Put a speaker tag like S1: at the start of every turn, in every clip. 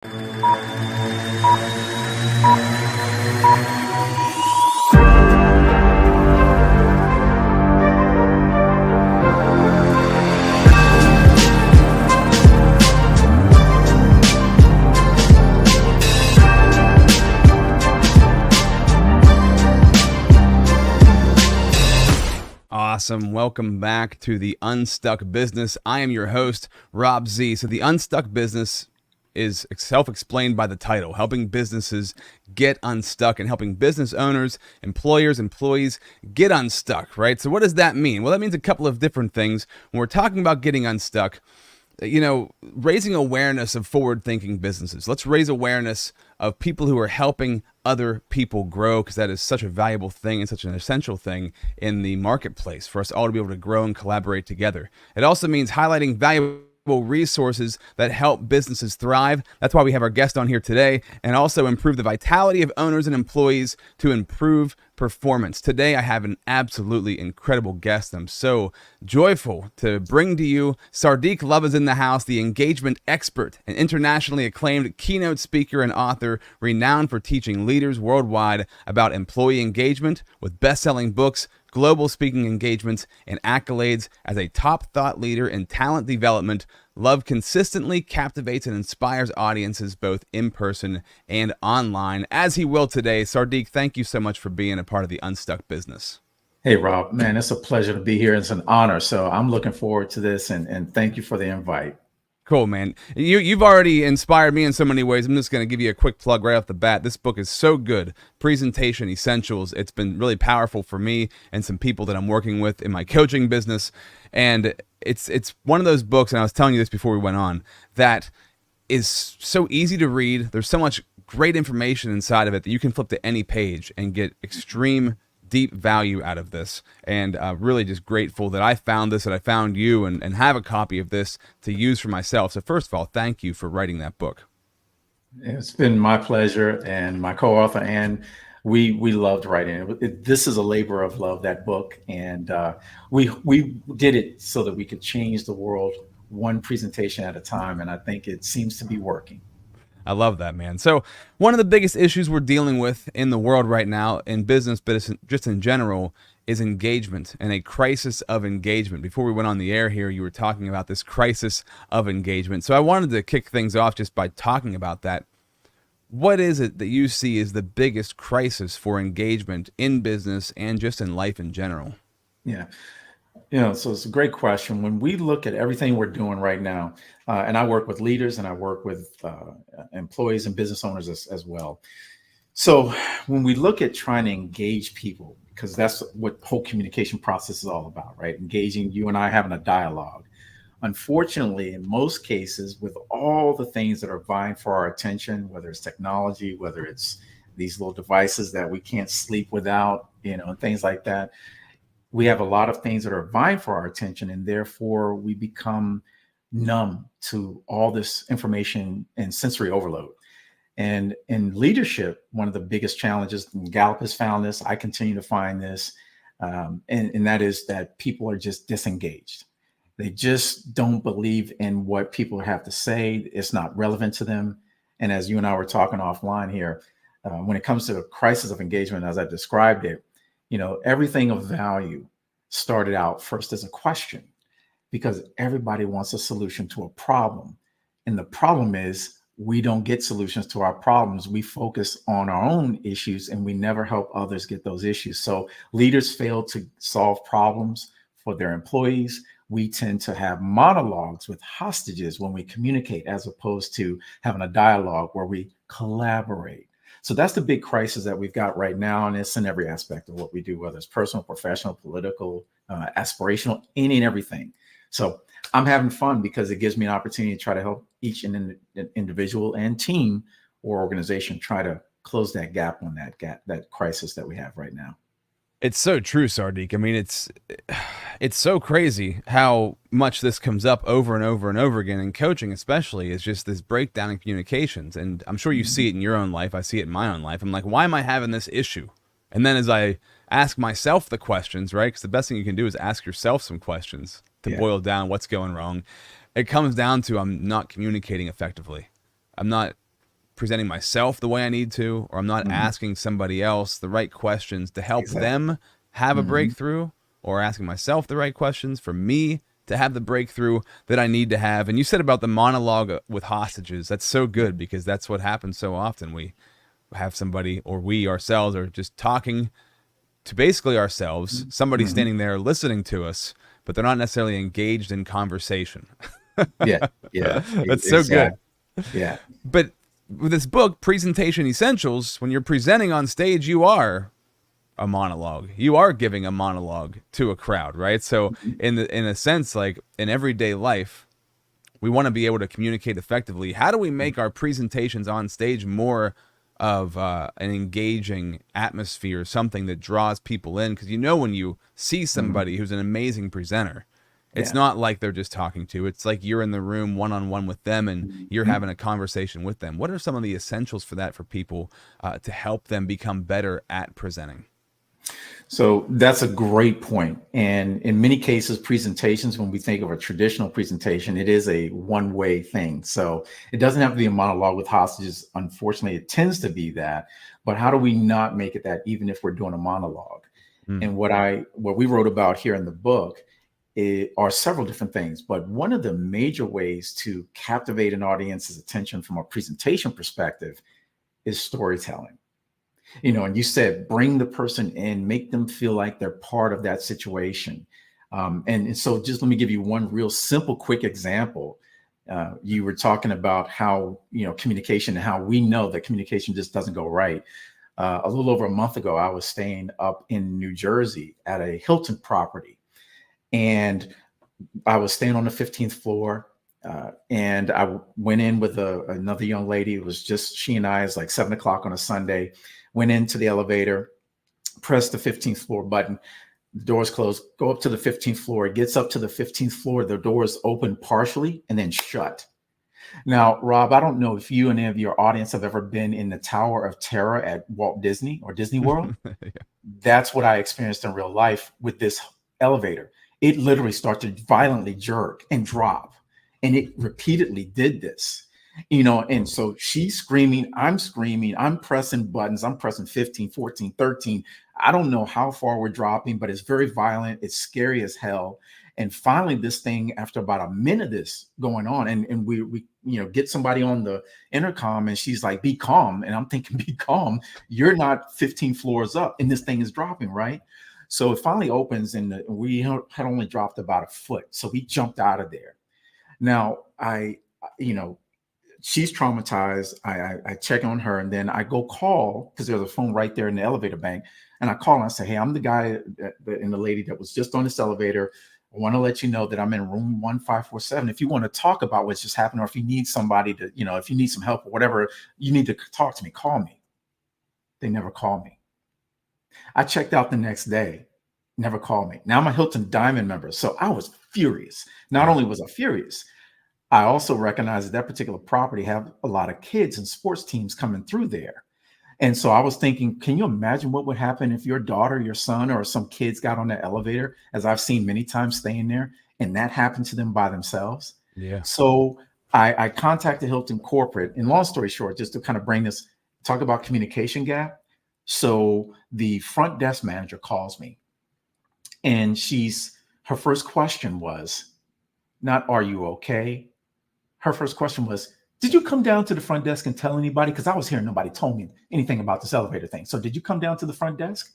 S1: Awesome. Welcome back to the Unstuck Business. I am your host, Rob Z. So the Unstuck Business is self-explained by the title, helping businesses get unstuck and helping business owners, employers, employees get unstuck, right? So what does that mean? Well, that means a couple of different things. When we're talking about getting unstuck, raising awareness of forward-thinking businesses. Let's raise awareness of people who are helping other people grow, because that is such a valuable thing and such an essential thing in the marketplace for us all to be able to grow and collaborate together. It also means highlighting valuable resources that help businesses thrive. That's why we have our guest on here today, and also improve the vitality of owners and employees to improve performance. Today, I have an absolutely incredible guest. I'm so joyful to bring to you Sardék Love is in the house, the engagement expert, an internationally acclaimed keynote speaker and author, renowned for teaching leaders worldwide about employee engagement with best-selling books, global speaking engagements, and accolades. As a top thought leader in talent development, Love consistently captivates and inspires audiences both in person and online, as he will today. Sardék, thank you so much for being a part of the Unstuck Business.
S2: Hey, Rob, man, it's a pleasure to be here. It's an honor. So I'm looking forward to this, and thank you for the invite.
S1: Cool, man. You've already inspired me in so many ways. I'm just going to give you a quick plug right off the bat. This book is so good. Presentation Essentials. It's been really powerful for me and some people that I'm working with in my coaching business. And it's one of those books, and I was telling you this before we went on, that is so easy to read. There's so much great information inside of it that you can flip to any page and get extreme deep value out of this, and really just grateful that I found this, that I found you, and have a copy of this to use for myself. So first of all, thank you for writing that book.
S2: It's been my pleasure, and my co-author, and we loved writing it. This is a labor of love, that book, and we did it so that we could change the world one presentation at a time, and I think it seems to be working.
S1: I love that, man. So one of the biggest issues we're dealing with in the world right now, in business, but just in general, is engagement and a crisis of engagement. Before we went on the air here, you were talking about this crisis of engagement. So I wanted to kick things off just by talking about that. What is it that you see as the biggest crisis for engagement in business and just in life in general?
S2: Yeah. So it's a great question. When we look at everything we're doing right now, and I work with leaders and I work with employees and business owners as well. So when we look at trying to engage people, because that's what the whole communication process is all about, right? Engaging, you and I having a dialogue. Unfortunately, in most cases, with all the things that are vying for our attention, whether it's technology, whether it's these little devices that we can't sleep without, and things like that, we have a lot of things that are vying for our attention, and therefore we become numb to all this information and sensory overload. And in leadership, one of the biggest challenges, and Gallup has found this, I continue to find this, and that is that people are just disengaged. They just don't believe in what people have to say. It's not relevant to them. And as you and I were talking offline here, when it comes to the crisis of engagement, as I described it, everything of value started out first as a question, because everybody wants a solution to a problem. And the problem is we don't get solutions to our problems. We focus on our own issues and we never help others get those issues. So leaders fail to solve problems for their employees. We tend to have monologues with hostages when we communicate, as opposed to having a dialogue where we collaborate. So that's the big crisis that we've got right now. And it's in every aspect of what we do, whether it's personal, professional, political, aspirational, any and everything. So I'm having fun because it gives me an opportunity to try to help each individual and team or organization try to close that gap on that crisis that we have right now.
S1: It's so true, Sardék. I mean, it's so crazy how much this comes up over and over and over again in coaching, especially, is just this breakdown in communications. And I'm sure you see it in your own life. I see it in my own life. I'm like, why am I having this issue? And then as I ask myself the questions, right? Because the best thing you can do is ask yourself some questions to boil down what's going wrong. It comes down to I'm not communicating effectively. I'm not presenting myself the way I need to, or I'm not asking somebody else the right questions to help them have a breakthrough, or asking myself the right questions for me to have the breakthrough that I need to have. And you said about the monologue with hostages. That's so good, because that's what happens so often. We have somebody, or we ourselves are just talking to basically ourselves, somebody standing there listening to us, but they're not necessarily engaged in conversation.
S2: Yeah.
S1: That's so good.
S2: Yeah.
S1: But with this book, Presentation Essentials, when you're presenting on stage, you are a monologue. You are giving a monologue to a crowd, right? So in a sense, like in everyday life, we want to be able to communicate effectively. How do we make our presentations on stage more of an engaging atmosphere, something that draws people in? Because when you see somebody who's an amazing presenter, it's not like they're just talking to. It's like you're in the room one-on-one with them, and you're having a conversation with them. What are some of the essentials for that for people to help them become better at presenting?
S2: So that's a great point. And in many cases, presentations, when we think of a traditional presentation, it is a one-way thing. So it doesn't have to be a monologue with hostages. Unfortunately, it tends to be that. But how do we not make it that, even if we're doing a monologue? And what we wrote about here in the book are several different things. But one of the major ways to captivate an audience's attention from a presentation perspective is storytelling. And you said, bring the person in, make them feel like they're part of that situation. And so just let me give you one real simple, quick example. You were talking about how, communication, and how we know that communication just doesn't go right. A little over a month ago, I was staying up in New Jersey at a Hilton property, and I was staying on the 15th floor. And I went in with another young lady. It was just she and I. It's like 7 o'clock on a Sunday. Went into the elevator, pressed the 15th floor button. The doors closed. Go up to the 15th floor. It gets up to the 15th floor. The doors open partially and then shut. Now, Rob, I don't know if you and any of your audience have ever been in the Tower of Terror at Walt Disney or Disney World. That's what I experienced in real life with this elevator. It literally started to violently jerk and drop. And it repeatedly did this, and so she's screaming, I'm pressing buttons, I'm pressing 15, 14, 13. I don't know how far we're dropping, but it's very violent. It's scary as hell. And finally, this thing, after about a minute of this going on, and we get somebody on the intercom, and she's like, be calm. And I'm thinking, be calm. You're not 15 floors up and this thing is dropping, right? So it finally opens, and we had only dropped about a foot. So we jumped out of there. Now, she's traumatized. I check on her, and then I go call, because there's a phone right there in the elevator bank. And I call and I say, hey, I'm the guy and the lady that was just on this elevator. I want to let you know that I'm in room 1547. If you want to talk about what's just happened, or if you need somebody to, if you need some help or whatever, you need to talk to me, call me. They never call me. I checked out the next day, never called me. Now I'm a Hilton Diamond member. So I was furious. Not only was I furious, I also recognized that particular property have a lot of kids and sports teams coming through there. And so I was thinking, can you imagine what would happen if your daughter, your son, or some kids got on the elevator, as I've seen many times staying there, and that happened to them by themselves?
S1: Yeah.
S2: So I contacted Hilton Corporate, and long story short, just to kind of bring this, talk about communication gap. So the front desk manager calls me, and her first question was not, are you okay? Her first question was, did you come down to the front desk and tell anybody? Because I was here, nobody told me anything about this elevator thing. So did you come down to the front desk?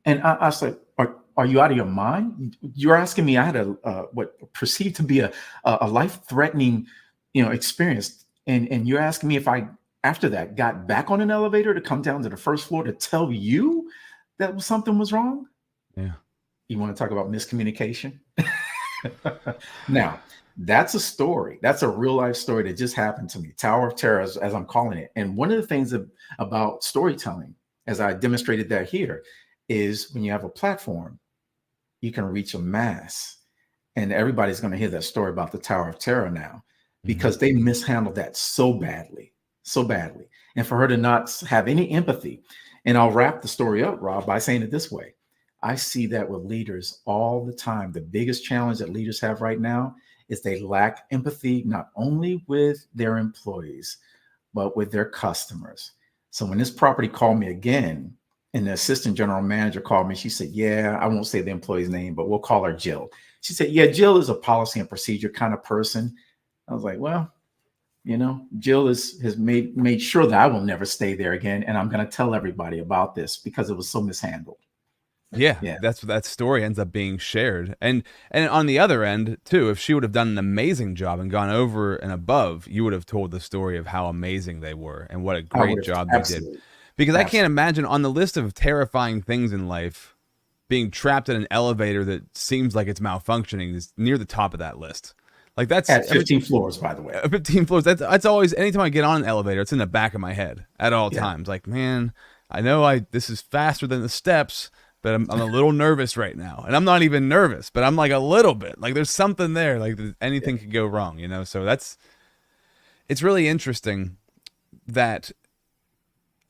S2: And I said, are you out of your mind? You're asking me, I had what perceived to be a life-threatening, experience. And you're asking me if I, after that, got back on an elevator to come down to the first floor to tell you that something was wrong?
S1: Yeah.
S2: You want to talk about miscommunication? Now, that's a story. That's a real life story that just happened to me. Tower of Terror, as I'm calling it. And one of the things about storytelling, as I demonstrated that here, is when you have a platform, you can reach a mass. And everybody's going to hear that story about the Tower of Terror now, because they mishandled that so badly. And for her to not have any empathy. And I'll wrap the story up, Rob, by saying it this way. I see that with leaders all the time. The biggest challenge that leaders have right now is they lack empathy, not only with their employees, but with their customers. So when this property called me again, and the assistant general manager called me, she said, yeah, I won't say the employee's name, but we'll call her Jill. She said, yeah, Jill is a policy and procedure kind of person. I was like, well, Jill has made sure that I will never stay there again. And I'm going to tell everybody about this because it was so mishandled.
S1: Yeah, that's what that story ends up being shared. And on the other end, too, if she would have done an amazing job and gone over and above, you would have told the story of how amazing they were and what a great job they did. Because I can't imagine on the list of terrifying things in life, being trapped in an elevator that seems like it's malfunctioning is near the top of that list. Like that's
S2: at 15 floors, by the way.
S1: 15 floors. That's always, anytime I get on an elevator, it's in the back of my head at all times. Like, man, I know this is faster than the steps, but I'm a little nervous right now. And I'm not even nervous, but I'm like a little bit. Like there's something there. Like anything could go wrong, So it's really interesting that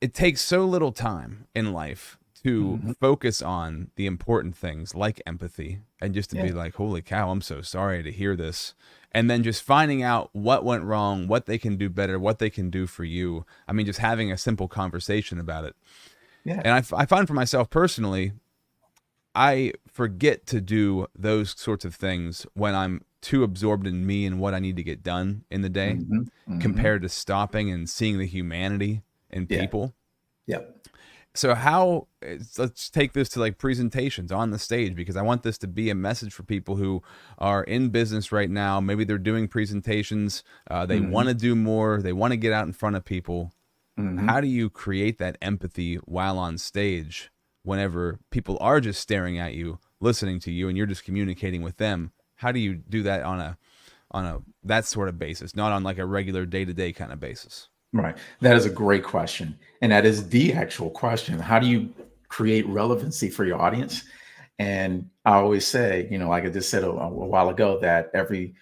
S1: it takes so little time in life to focus on the important things like empathy and just to be like, holy cow, I'm so sorry to hear this. And then just finding out what went wrong, what they can do better, what they can do for you. I mean, just having a simple conversation about it. Yeah. And I find for myself personally, I forget to do those sorts of things when I'm too absorbed in me and what I need to get done in the day compared to stopping and seeing the humanity in people.
S2: Yep.
S1: So let's take this to like presentations on the stage, because I want this to be a message for people who are in business right now. Maybe they're doing presentations. They want to do more. They want to get out in front of people. How do you create that empathy while on stage whenever people are just staring at you, listening to you, and you're just communicating with them? How do you do that on a that sort of basis, not on like a regular day-to-day kind of basis?
S2: Right. That is a great question. And that is the actual question. How do you create relevancy for your audience? And I always say, like I just said a while ago, that every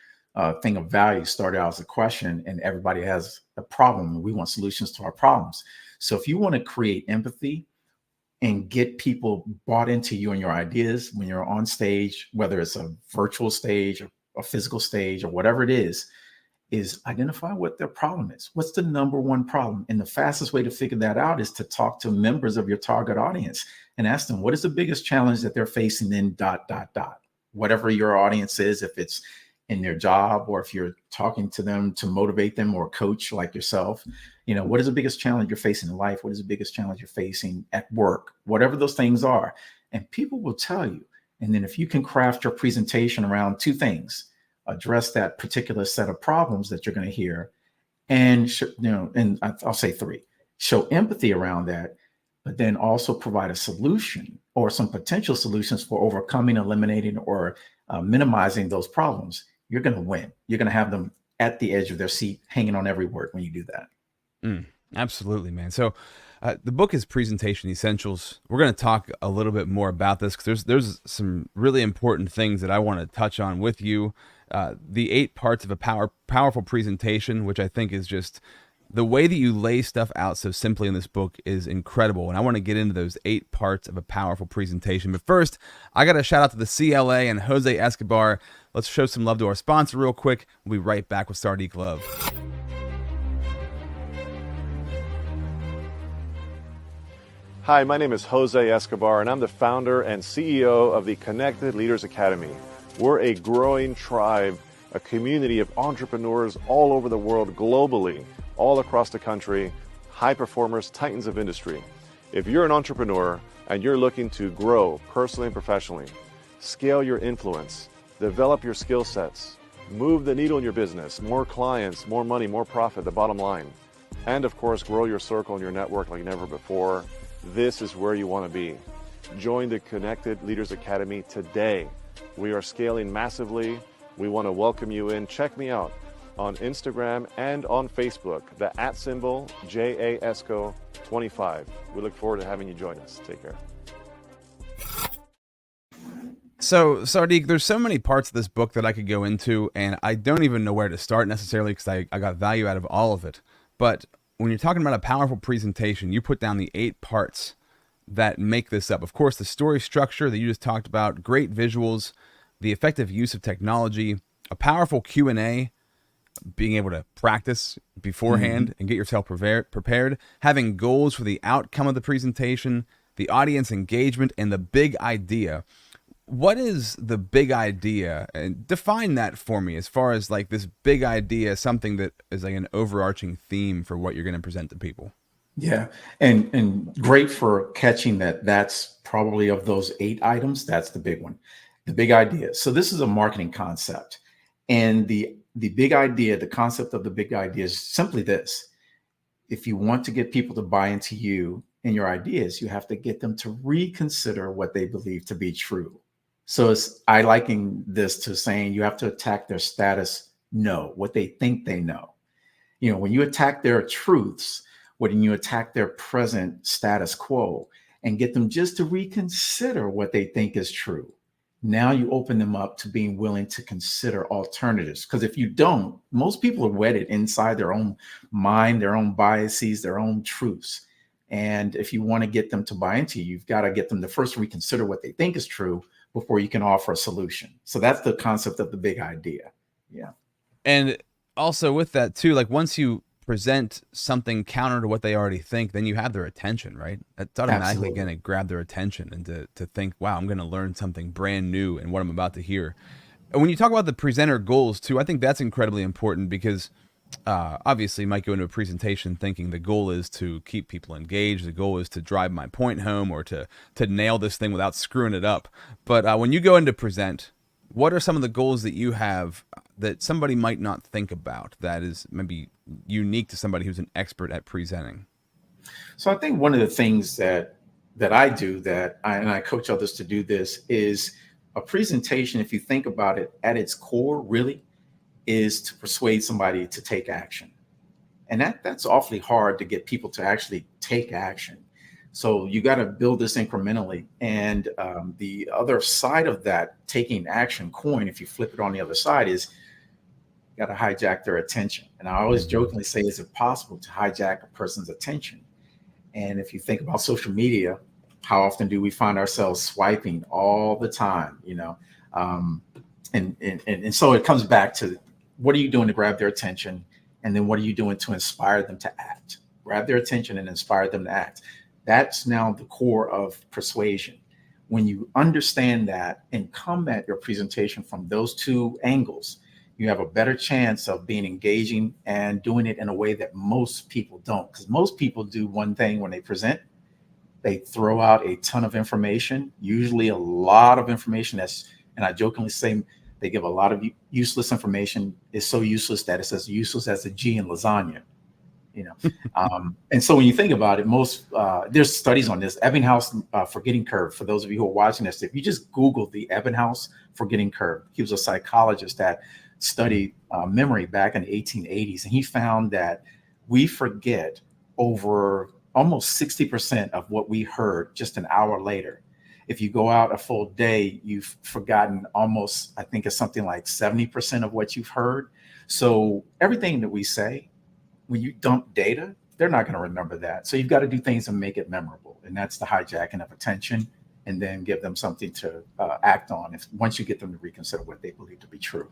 S2: thing of value started out as a question, and everybody has a problem, and we want solutions to our problems. So if you want to create empathy and get people bought into you and your ideas when you're on stage, whether it's a virtual stage or a physical stage or whatever it is identify what their problem is. What's the number one problem? And the fastest way to figure that out is to talk to members of your target audience and ask them, what is the biggest challenge that they're facing in ... Whatever your audience is, if it's in their job or if you're talking to them to motivate them or coach like yourself, what is the biggest challenge you're facing in life? What is the biggest challenge you're facing at work? Whatever those things are. And people will tell you. And then if you can craft your presentation around two things, address that particular set of problems that you're going to hear, and and I'll say three: show empathy around that, but then also provide a solution or some potential solutions for overcoming, eliminating, or minimizing those problems. You're going to win. You're going to have them at the edge of their seat, hanging on every word when you do that.
S1: Absolutely, man. So the book is Presentation Essentials. We're going to talk a little bit more about this because there's some really important things that I want to touch on with you. The 8 parts of a powerful presentation, which I think is just the way that you lay stuff out so simply in this book is incredible. And I want to get into those 8 parts of a powerful presentation. But first, I got to shout out to the CLA and Jose Escobar. Let's show some love to our sponsor real quick. We'll be right back with Sardék Love.
S3: Hi, my name is Jose Escobar, and I'm the founder and CEO of the Connected Leaders Academy. We're a growing tribe, a community of entrepreneurs all over the world, globally, all across the country, high performers, titans of industry. If you're an entrepreneur and you're looking to grow personally and professionally, scale your influence, develop your skill sets, move the needle in your business, more clients, more money, more profit, the bottom line, and of course, grow your circle and your network like never before, this is where you want to be. Join the Connected Leaders Academy today. We are scaling massively. We want to welcome you in. Check me out on Instagram and on Facebook, the @ JASCO25. We look forward to having you join us. Take care.
S1: So, Sardék, there's so many parts of this book that I could go into, and I don't even know where to start necessarily because I got value out of all of it. But when you're talking about a powerful presentation, you put down the 8 parts that make this up. Of course, the story structure that you just talked about, great visuals, the effective use of technology, a powerful Q&A, being able to practice beforehand and get yourself prepared, having goals for the outcome of the presentation, the audience engagement, and the big idea. What is the big idea? And define that for me as far as like this big idea, something that is like an overarching theme for what you're going to present to people.
S2: Yeah, and great for catching that. That's probably of those 8 items. That's the big one, the big idea. So this is a marketing concept, and the big idea, the concept of the big idea is simply this: if you want to get people to buy into you and your ideas, you have to get them to reconsider what they believe to be true. So I liken this to saying you have to attack their status know, what they think they know. You know, when you attack their truths, when you attack their present status quo and get them just to reconsider what they think is true, now you open them up to being willing to consider alternatives. Because if you don't, most people are wedded inside their own mind, their own biases, their own truths. And if you want to get them to buy into you, you've got to get them to first reconsider what they think is true before you can offer a solution. So that's the concept of the big idea. Yeah.
S1: And also with that too, like once you present something counter to what they already think, then you have their attention, right? That's automatically going to grab their attention and to think, wow, I'm going to learn something brand new in what I'm about to hear. And when you talk about the presenter goals too, I think that's incredibly important because obviously you might go into a presentation thinking the goal is to keep people engaged. The goal is to drive my point home or to nail this thing without screwing it up. But when you go in to present, what are some of the goals that you have that somebody might not think about that is maybe unique to somebody who's an expert at presenting?
S2: So I think one of the things that I do and I coach others to do this is a presentation, if you think about it, at its core really is to persuade somebody to take action. And that's awfully hard to get people to actually take action. So you got to build this incrementally. And the other side of that taking action coin, if you flip it on the other side, is you got to hijack their attention. And I always jokingly say, is it possible to hijack a person's attention? And if you think about social media, how often do we find ourselves swiping all the time, you know? And so it comes back to, what are you doing to grab their attention? And then what are you doing to inspire them to act? Grab their attention and inspire them to act. That's now the core of persuasion. When you understand that and come at your presentation from those 2 angles, you have a better chance of being engaging and doing it in a way that most people don't. Because most people do one thing when they present. They throw out a ton of information, usually a lot of information and I jokingly say, they give a lot of useless information. It's so useless that it's as useless as a G in lasagna, you know. And so when you think about it, there's studies on this. Ebbinghaus forgetting curve. For those of you who are watching this, if you just Google the Ebbinghaus forgetting curve, he was a psychologist that studied memory back in the 1880s, and he found that we forget over almost 60% of what we heard just an hour later. If you go out a full day, you've forgotten almost, I think it's something like 70% of what you've heard. So everything that we say, when you dump data, they're not going to remember that. So you've got to do things and make it memorable. And that's the hijacking of attention, and then give them something to act on once you get them to reconsider what they believe to be true.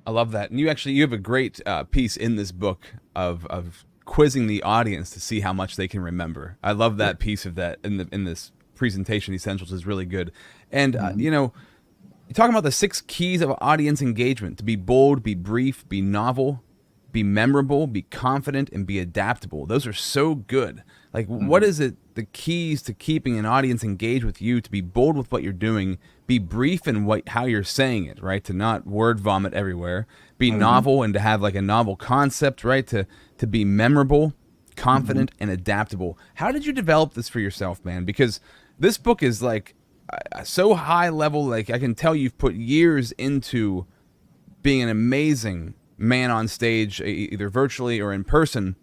S1: I love that. And you have a great piece in this book of quizzing the audience to see how much they can remember. I love that piece of that in this presentation essentials is really good. And you know, you're talking about the 6 keys of audience engagement: to be bold, be brief, be novel, be memorable, be confident, and be adaptable. Those are so good. Like, what is it, the keys to keeping an audience engaged with you? To be bold with what you're doing, be brief in how you're saying it, right? To not word vomit everywhere, be novel and to have like a novel concept, right? To be memorable, confident, and adaptable. How did you develop this for yourself, man? Because this book is like so high level. Like, I can tell you've put years into being an amazing man on stage, either virtually or in person,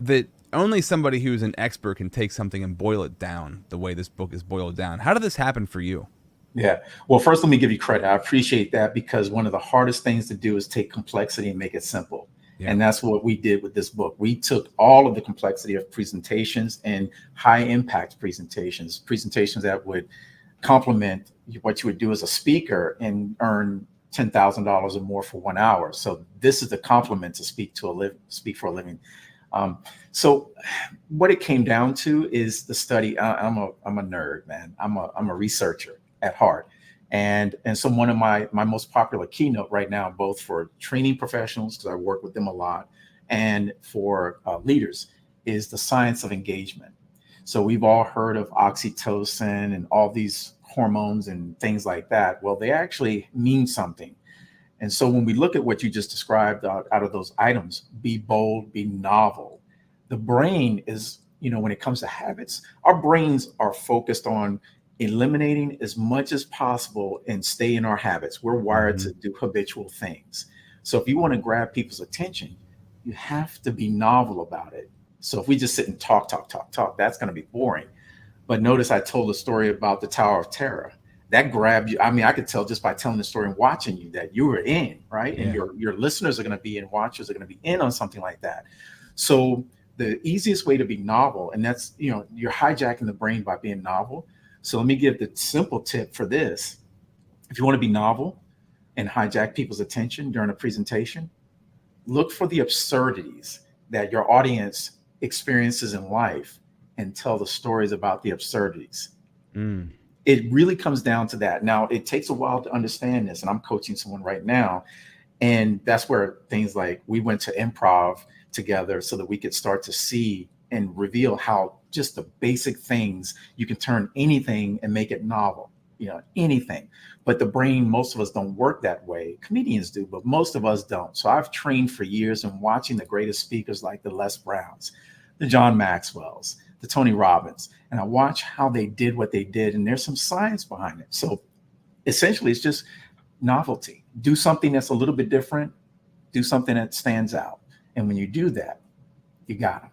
S1: that only somebody who's an expert can take something and boil it down the way this book is boiled down. How did this happen for you?
S2: Yeah. Well, first, let me give you credit. I appreciate that, because one of the hardest things to do is take complexity and make it simple. Yeah. And that's what we did with this book. We took all of the complexity of presentations and high impact presentations that would complement what you would do as a speaker and earn $10,000 or more for 1 hour. So this is the compliment to speak for a living. So what it came down to is the study. I'm a nerd, man. I'm a researcher at heart. And so one of my most popular keynote right now, both for training professionals, because I work with them a lot, and for leaders, is the science of engagement. So we've all heard of oxytocin and all these hormones and things like that. Well, they actually mean something. And so when we look at what you just described out of those items, be bold, be novel. The brain is, when it comes to habits, our brains are focused on eliminating as much as possible and stay in our habits. We're wired to do habitual things. So if you want to grab people's attention, you have to be novel about it. So if we just sit and talk, that's going to be boring. But notice I told a story about the Tower of Terror. That grabbed you. I mean, I could tell just by telling the story and watching you that you were in, right? Yeah. And your listeners are going to be in, watchers are going to be in on something like that. So the easiest way to be novel, and that's, you're hijacking the brain by being novel. So let me give the simple tip for this. If you want to be novel and hijack people's attention during a presentation, look for the absurdities that your audience experiences in life and tell the stories about the absurdities. It really comes down to that. Now, it takes a while to understand this, and I'm coaching someone right now. And that's where things like we went to improv together so that we could start to see and reveal how just the basic things, you can turn anything and make it novel, anything. But the brain, most of us don't work that way. Comedians do, but most of us don't. So I've trained for years in watching the greatest speakers like the Les Browns, the John Maxwells, the Tony Robbins, and I watch how they did what they did, and there's some science behind it. So essentially, it's just novelty. Do something that's a little bit different. Do something that stands out. And when you do that, you got them.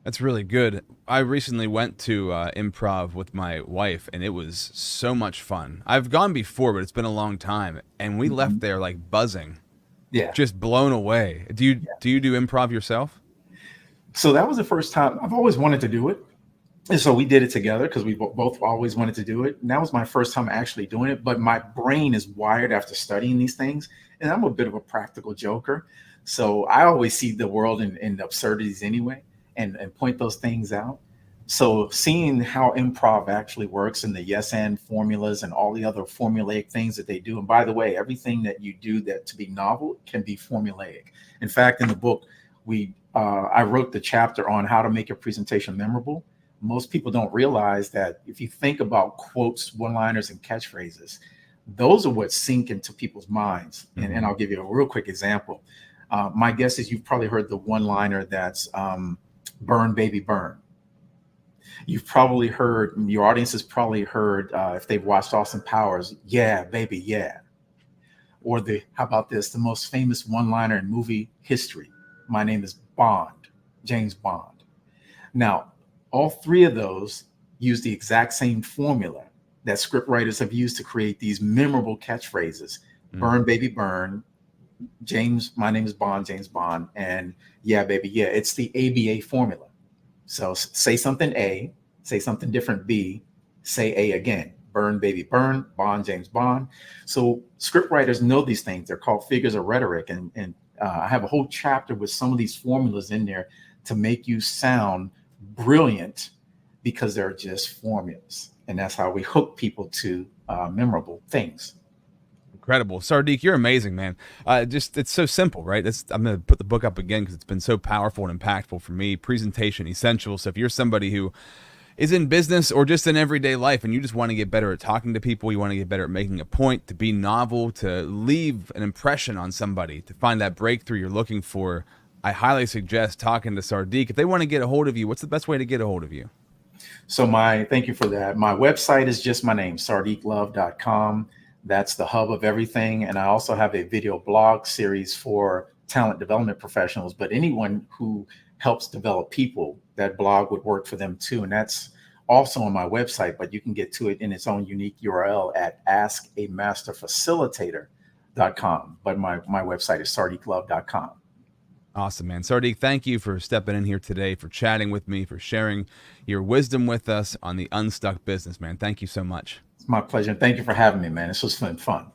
S1: That's really good. I recently went to improv with my wife, and it was so much fun. I've gone before, but it's been a long time, and we left there like buzzing, just blown away. Do you do improv yourself?
S2: So that was the first time. I've always wanted to do it, and so we did it together because we both always wanted to do it. And that was my first time actually doing it. But my brain is wired after studying these things, and I'm a bit of a practical joker, so I always see the world in absurdities anyway. And point those things out. So seeing how improv actually works and the yes and formulas and all the other formulaic things that they do. And by the way, everything that you do that to be novel can be formulaic. In fact, in the book, I wrote the chapter on how to make your presentation memorable. Most people don't realize that if you think about quotes, one-liners, and catchphrases, those are what sink into people's minds. And I'll give you a real quick example. My guess is you've probably heard the one-liner that's burn, baby, burn. You've probably heard, your audience has probably heard, if they've watched Austin Powers, yeah, baby, yeah. Or how about this, the most famous one-liner in movie history, my name is Bond, James Bond. Now, all three of those use the exact same formula that scriptwriters have used to create these memorable catchphrases. Burn, baby, burn. James, my name is Bond, James Bond, and yeah, baby, yeah. It's the ABA formula. So say something A, say something different B, say A again. Burn, baby, burn, Bond, James Bond. So scriptwriters know these things. They're called figures of rhetoric, and I have a whole chapter with some of these formulas in there to make you sound brilliant because they're just formulas, and that's how we hook people to memorable things.
S1: Incredible. Sardék, you're amazing, man. It's so simple, right? I'm going to put the book up again because it's been so powerful and impactful for me. Presentation Essentials. So if you're somebody who is in business or just in everyday life and you just want to get better at talking to people, you want to get better at making a point, to be novel, to leave an impression on somebody, to find that breakthrough you're looking for, I highly suggest talking to Sardék. If they want to get a hold of you, what's the best way to get a hold of you?
S2: So thank you for that. My website is just my name, SardékLove.com. That's the hub of everything. And I also have a video blog series for talent development professionals, but anyone who helps develop people, that blog would work for them too. And that's also on my website, but you can get to it in its own unique URL at askamasterfacilitator.com. But my website is SardékLove.com.
S1: Awesome, man. Sardék, thank you for stepping in here today, for chatting with me, for sharing your wisdom with us on the Unstuck Business, man. Thank you so much.
S2: It's my pleasure. Thank you for having me, man. This was fun.